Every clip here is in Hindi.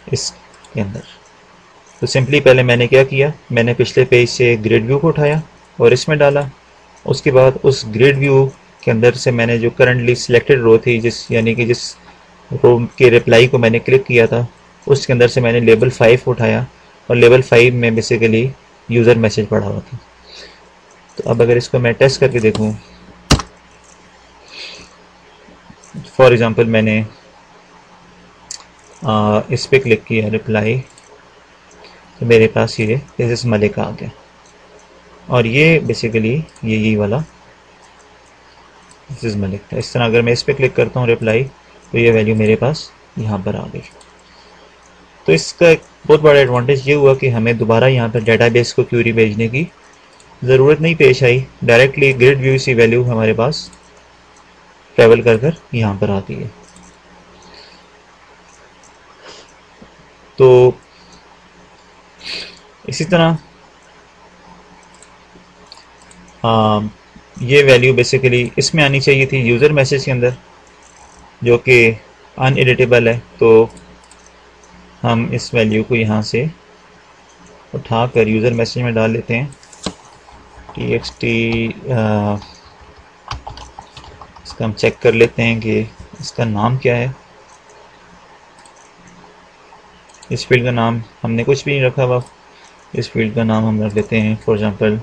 इसके अंदर। तो सिंपली पहले मैंने क्या किया, मैंने पिछले पेज से ग्रिड व्यू को उठाया और इसमें डाला। उसके बाद उस ग्रिड व्यू के अंदर से मैंने जो करंटली सिलेक्टेड रो थी, जिस यानी कि जिस रो के रिप्लाई को मैंने क्लिक किया था, उसके अंदर से मैंने लेबल 5 उठाया और लेबल 5 में बेसिकली यूज़र मैसेज पड़ा हुआ था। तो अब अगर इसको मैं टेस्ट करके देखूं, फॉर एग्ज़ाम्पल मैंने इस पर क्लिक किया रिप्लाई, तो मेरे पास ये दिस इज़ मलिक आ गया। और ये बेसिकली यही वाला दिस इज़ मलिक था। इस तरह अगर मैं इस पर क्लिक करता हूँ रिप्लाई, तो ये वैल्यू मेरे पास यहाँ पर आ गई। तो इसका एक बहुत बड़ा एडवांटेज ये हुआ कि हमें दोबारा यहाँ पर डेटाबेस को क्यूरी भेजने की ज़रूरत नहीं पेश आई। डायरेक्टली ग्रिड व्यू सी वैल्यू हमारे पास ट्रैवल कर कर यहाँ पर आती है। तो इसी तरह ये वैल्यू बेसिकली इसमें आनी चाहिए थी यूज़र मैसेज के अंदर, जो कि अनएडिटेबल है। तो हम इस वैल्यू को यहाँ से उठाकर यूज़र मैसेज में डाल लेते हैं। txt इसका हम चेक कर लेते हैं कि इसका नाम क्या है। इस फील्ड का नाम हमने कुछ भी नहीं रखा हुआ। इस फील्ड का नाम हम रख लेते हैं for example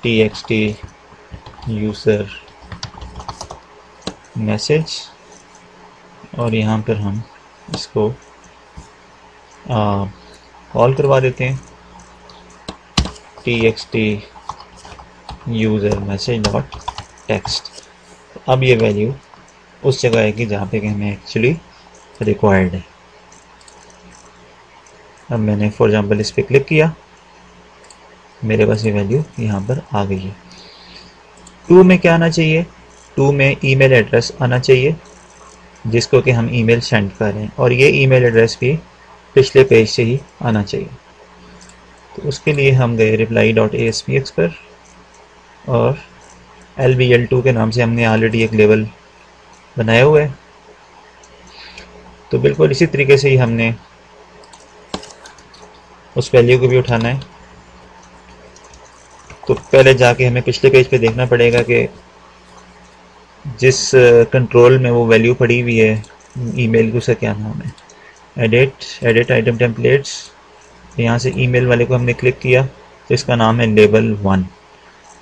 txt user message, और यहाँ पर हम इसको कॉल करवा देते हैं txt user message dot text. अब ये वैल्यू उस जगह आएगी जहाँ पे कि हमें एक्चुअली रिक्वायर्ड है। अब मैंने फॉर एग्जांपल इस पर क्लिक किया, मेरे पास ये वैल्यू यहाँ पर आ गई है। 2 में क्या आना चाहिए, 2 में ईमेल एड्रेस आना चाहिए जिसको कि हम ईमेल सेंड कर रहे हैं, और ये ईमेल एड्रेस भी पिछले पेज से ही आना चाहिए। तो उसके लिए हम गए reply.aspx पर, और lbl2 के नाम से हमने ऑलरेडी एक लेबल बनाया हुआ है। तो बिल्कुल इसी तरीके से ही हमने उस वैल्यू को भी उठाना है। तो पहले जाके हमें पिछले पेज पे देखना पड़ेगा कि जिस कंट्रोल में वो वैल्यू पड़ी हुई है ईमेल की, उसका क्या नाम है, एडिट आइटम टेम्पलेट्स। यहाँ से ईमेल वाले को हमने क्लिक किया तो इसका नाम है लेबल 1।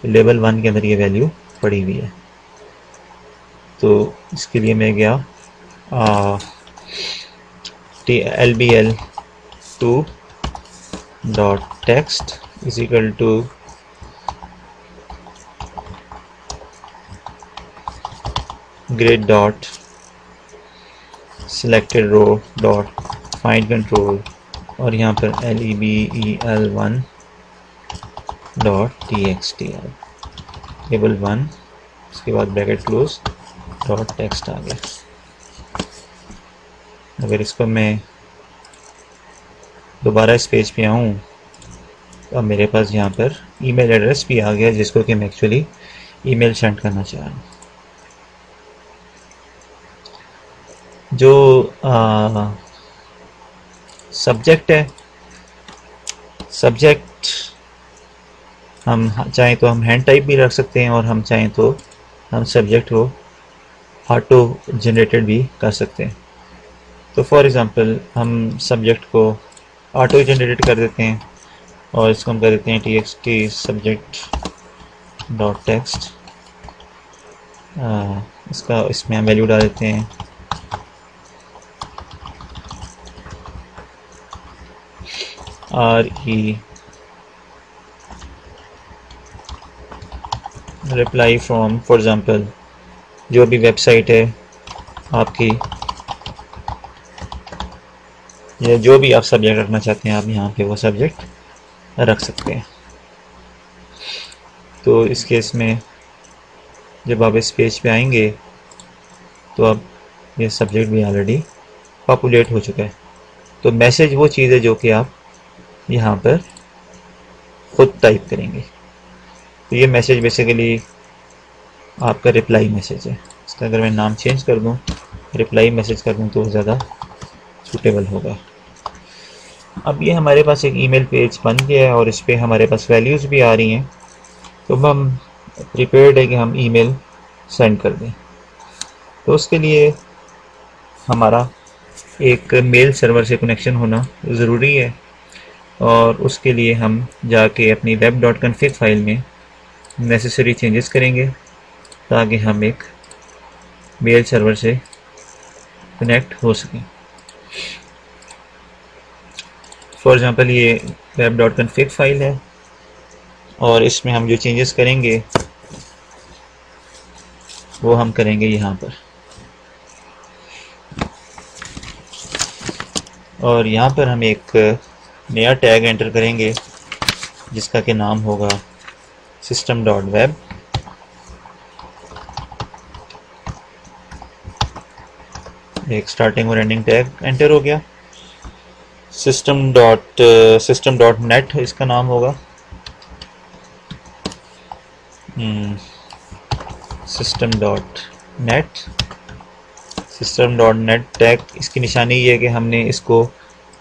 तो लेबल 1 के अंदर ये वैल्यू पड़ी हुई है। तो इसके लिए मैं गया lbl2 dot text is equal to grid dot selected row dot find control, और यहाँ पर lebel1 डॉट txt लेबल 1, उसके बाद ब्रैकेट क्लोज डॉट टेक्स्ट आ गया। अगर इसको मैं दोबारा इस पेज पे आऊँ तो अब मेरे पास यहाँ पर ईमेल एड्रेस भी आ गया जिसको कि मैं एक्चुअली ईमेल सेंड करना चाह रहा हूँ। जो सब्जेक्ट है, सब्जेक्ट हम चाहें तो हम हैंड टाइप भी रख सकते हैं, और हम चाहें तो हम सब्जेक्ट को ऑटो जनरेटेड भी कर सकते हैं। तो फॉर एग्ज़ाम्पल हम सब्जेक्ट को ऑटो जनरेटेड कर देते हैं, और इसको हम कर देते हैं txt सब्जेक्ट डॉट टेक्स्ट। इसका इसमें हम वैल्यू डाल देते हैं RE reply from, for example जो भी वेबसाइट है आपकी, या जो भी आप सब्जेक्ट रखना चाहते हैं आप यहाँ पे वो सब्जेक्ट रख सकते हैं। तो इस केस में जब आप इस पेज पे आएंगे तो अब ये सब्जेक्ट भी ऑलरेडी पॉपुलेट हो चुका है। तो मैसेज वो चीज़ है जो कि आप यहाँ पर खुद टाइप करेंगे। तो ये मैसेज बेसिकली आपका रिप्लाई मैसेज है। इसका अगर मैं नाम चेंज कर दूँ, रिप्लाई मैसेज कर दूँ, तो ज़्यादा सूटेबल होगा। अब ये हमारे पास एक ईमेल पेज बन गया है और इस पर हमारे पास वैल्यूज़ भी आ रही हैं, तो हम प्रिपेयर्ड है कि हम ईमेल सेंड कर दें। तो उसके लिए हमारा एक मेल सर्वर से कनेक्शन होना ज़रूरी है, और उसके लिए हम जाके अपनी web.config फाइल में नेसेसरी चेंजेस करेंगे ताकि हम एक मेल सर्वर से कनेक्ट हो सकें। फॉर एग्ज़ाम्पल ये web.config फाइल है और इसमें हम जो चेंजेस करेंगे वो हम करेंगे यहाँ पर, और यहाँ पर हम एक नया टैग एंटर करेंगे जिसका कि नाम होगा system.web। एक स्टार्टिंग और एंडिंग टैग एंटर हो गया। system.net इसका नाम होगा। system.net टैग, इसकी निशानी ये है कि हमने इसको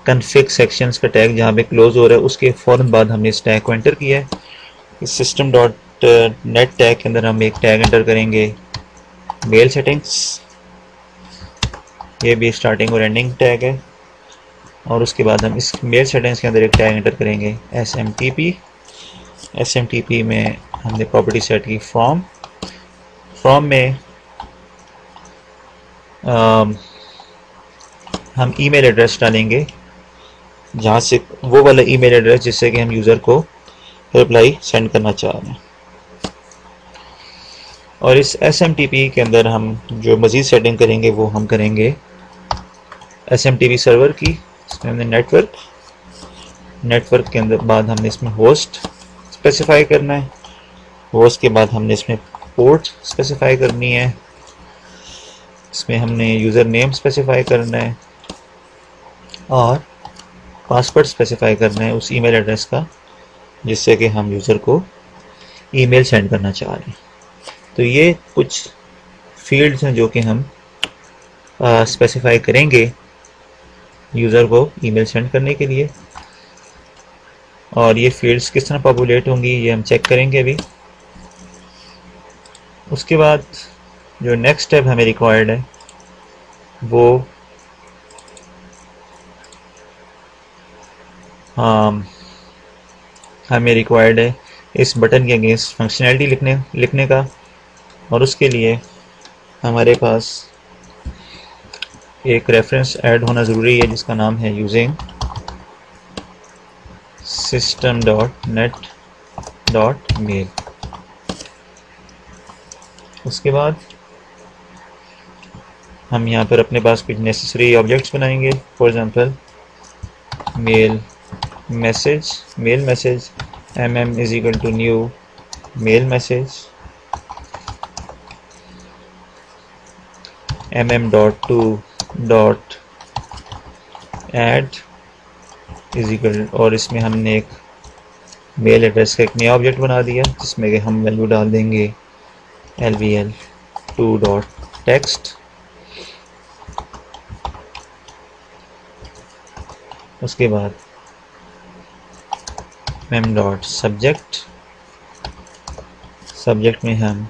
कन्फिग सेक्शंस का टैग जहाँ पे क्लोज हो रहा है उसके फ़ौरन बाद हमने इस टैग को एंटर किया है। इस system.net टैग के अंदर हम एक टैग एंटर करेंगे मेल सेटिंग्स। ये भी स्टार्टिंग और एंडिंग टैग है, और उसके बाद हम इस मेल सेटिंग्स के अंदर एक टैग एंटर करेंगे SMTP। SMTP में हमने प्रॉपर्टी सेट की फ्रॉम में हम ईमेल एड्रेस डालेंगे जहाँ से वो वाला ईमेल एड्रेस जिससे कि हम यूज़र को रिप्लाई सेंड करना चाह रहे हैं। और इस SMTP के अंदर हम जो मज़ीद सेटिंग करेंगे वो हम करेंगे SMTP सर्वर की। इसमें हमने नेटवर्क के अंदर बाद हमने इसमें होस्ट स्पेसिफाई करना है। होस्ट के बाद हमने इसमें पोर्ट स्पेसिफाई करनी है। इसमें हमने यूज़र नेम स्पेसिफाई करना है और पासवर्ड स्पेसिफाई करना है उस ईमेल एड्रेस का जिससे कि हम यूज़र को ईमेल सेंड करना चाह रहे हैं। तो ये कुछ फील्ड्स हैं जो कि हम स्पेसिफाई करेंगे यूज़र को ईमेल सेंड करने के लिए, और ये फील्ड्स किस तरह पॉपुलेट होंगी ये हम चेक करेंगे अभी। उसके बाद जो नेक्स्ट स्टेप हमें रिक्वायर्ड है वो हमें रिक्वायर्ड है इस बटन के अगेंस्ट फंक्शनैलिटी लिखने का, और उसके लिए हमारे पास एक रेफरेंस ऐड होना ज़रूरी है जिसका नाम है यूजिंग system.net.mail। उसके बाद हम यहाँ पर अपने पास कुछ नेसेसरी ऑब्जेक्ट्स बनाएंगे। For example mail message mm is equal to new mail message mm.to.add is equal, और इसमें हमने एक मेल एड्रेस का एक नया ऑब्जेक्ट बना दिया जिसमें कि हम वैल्यू डाल देंगे lvl2.text। उसके बाद सब्जेक्ट में हम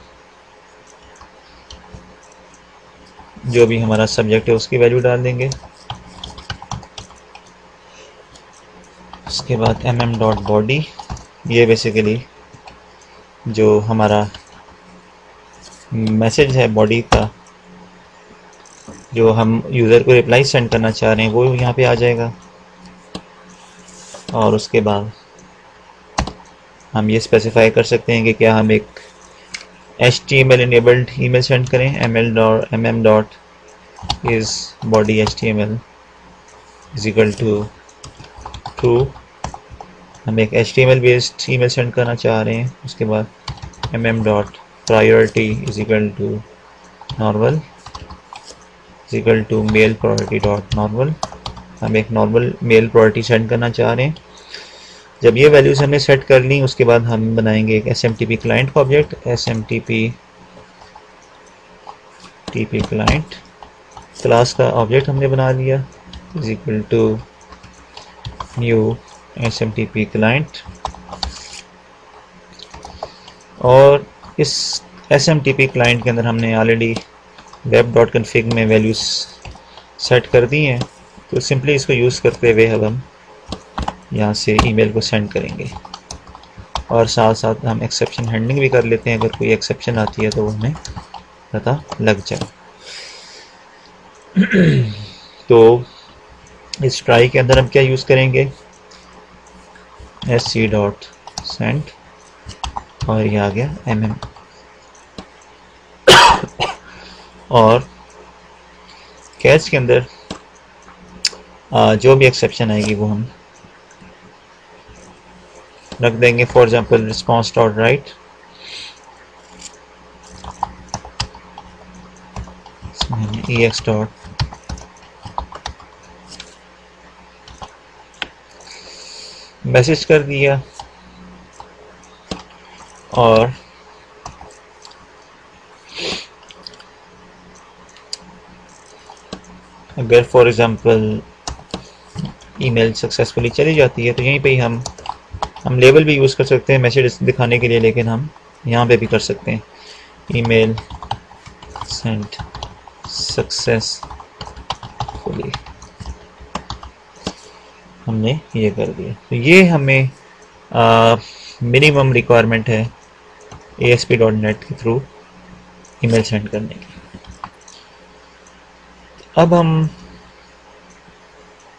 जो भी हमारा सब्जेक्ट है उसकी वैल्यू डाल देंगे। उसके बाद mm.body, ये बेसिकली जो हमारा मैसेज है बॉडी का जो हम यूज़र को रिप्लाई सेंड करना चाह रहे हैं वो यहाँ पे आ जाएगा। और उसके बाद हम ये स्पेसिफाई कर सकते हैं कि क्या हम एक HTML इनेबल्ड ईमेल सेंड करें mm.is_body_html is equal to true, हम एक HTML बेस्ड ईमेल सेंड करना चाह रहे हैं। उसके बाद mm.priority is equal to normal is equal to mail priority dot normal, हम एक नॉर्मल मेल प्रायोरिटी सेंड करना चाह रहे हैं। जब ये वैल्यूज हमने सेट कर ली उसके बाद हम बनाएंगे एक SMTP क्लाइंट का ऑब्जेक्ट SMTP क्लाइंट क्लास का ऑब्जेक्ट हमने बना लिया is equal to new SMTP client, और इस SMTP क्लाइंट के अंदर हमने ऑलरेडी web.config में वैल्यूज सेट कर दी हैं, तो सिंपली इसको यूज़ करते हुए अब हम यहाँ से ईमेल को सेंड करेंगे, और साथ साथ हम एक्सेप्शन हैंडलिंग भी कर लेते हैं, अगर कोई एक्सेप्शन आती है तो वो हमें पता लग जाए। तो इस ट्राई के अंदर हम क्या यूज़ करेंगे, sc.send, और ये आ गया mm, और कैच के अंदर जो भी एक्सेप्शन आएगी वो हम रख देंगे। For example response dot right, ex dot message कर दिया, और अगर फॉर एग्जांपल ईमेल सक्सेसफुली चली जाती है तो यहीं पे ही हम लेबल भी यूज़ कर सकते हैं मैसेज दिखाने के लिए, लेकिन हम यहाँ पे भी कर सकते हैं ईमेल सेंड सक्सेसफुली, हमने ये कर दिया। तो ये हमें मिनिमम रिक्वायरमेंट है ASP.NET के थ्रू ईमेल सेंड करने की। अब हम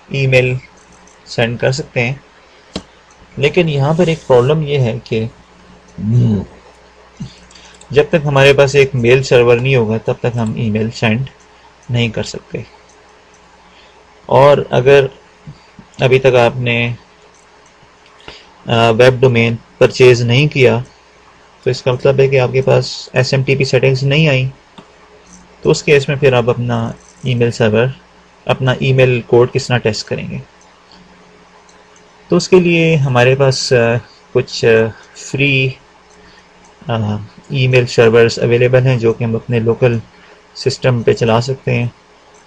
ईमेल सेंड कर सकते हैं, लेकिन यहाँ पर एक प्रॉब्लम ये है कि जब तक हमारे पास एक मेल सर्वर नहीं होगा तब तक हम ईमेल सेंड नहीं कर सकते। और अगर अभी तक आपने वेब डोमेन परचेज नहीं किया तो इसका मतलब है कि आपके पास SMTP सेटिंग्स नहीं आई, तो उस केस में फिर आप अपना ईमेल सर्वर, अपना ईमेल कोड किस तरह टेस्ट करेंगे। तो उसके लिए हमारे पास कुछ फ्री ईमेल सर्वर्स अवेलेबल हैं जो कि हम अपने लोकल सिस्टम पे चला सकते हैं,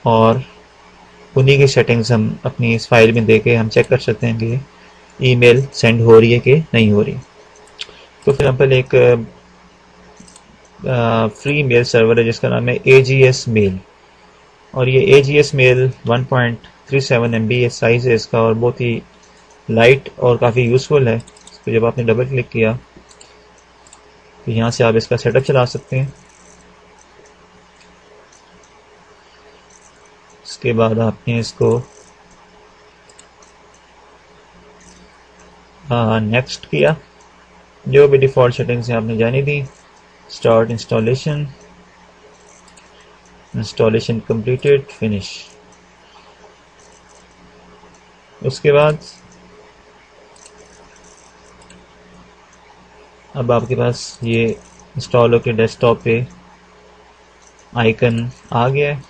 और उन्हीं की सेटिंग्स हम अपनी इस फाइल में देके हम चेक कर सकते हैं कि ईमेल सेंड हो रही है कि नहीं हो रही। तो फॉर एग्जाम्पल एक फ्री मेल सर्वर है जिसका नाम है AGS मेल, और ये AGS मेल 1.37 MB साइज़ है इसका, और बहुत ही लाइट और काफ़ी यूज़फुल है। इसको जब आपने डबल क्लिक किया तो यहाँ से आप इसका सेटअप चला सकते हैं। इसके बाद आपने इसको नेक्स्ट किया, जो भी डिफ़ॉल्ट सेटिंग्स हैं आपने जानी दी। Start installation, installation completed, finish. उसके बाद अब आपके पास ये इंस्टॉल होकर डेस्कटॉप पे आइकन आ गया है,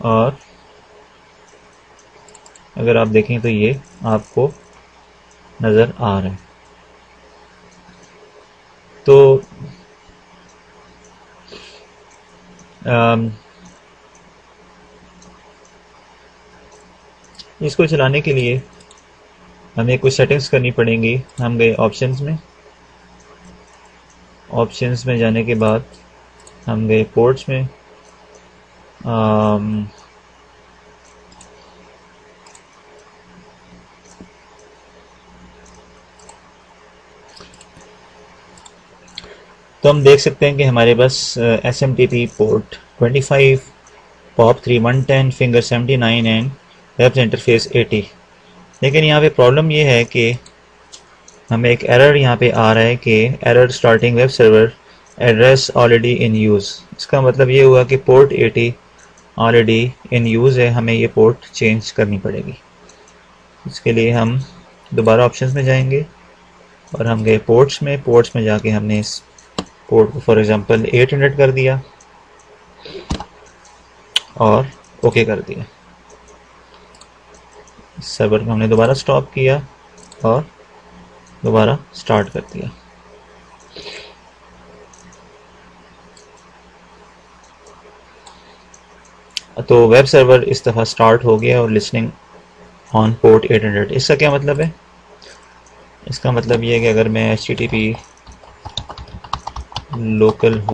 और अगर आप देखें तो ये आपको नज़र आ रहा है। तो इसको चलाने के लिए हमें कुछ सेटिंग्स करनी पड़ेंगी। हम गए ऑप्शंस में, ऑप्शंस में जाने के बाद हम गए पोर्ट्स में, तो हम देख सकते हैं कि हमारे पास SMTP port 25, POP3 110, finger 79 and web interface 80। लेकिन यहाँ पे प्रॉब्लम ये है कि हमें एक एरर यहाँ पे आ रहा है कि error starting web server address already in use. इसका मतलब ये हुआ कि पोर्ट 80 ऑलरेडी इन यूज़ है, हमें ये पोर्ट चेंज करनी पड़ेगी। इसके लिए हम दोबारा ऑप्शंस में जाएंगे और हम गए पोर्ट्स में। पोर्ट्स में जाके हमने इस पोर्ट को फॉर एग्जांपल 800 कर दिया और ओके कर दिया। सर्वर को हमने दोबारा स्टॉप किया और दोबारा स्टार्ट कर दिया। तो वेब सर्वर इस दफ़ा स्टार्ट हो गया और लिसनिंग ऑन पोर्ट 800। इसका क्या मतलब है? इसका मतलब ये है कि अगर मैं HTTP लोकल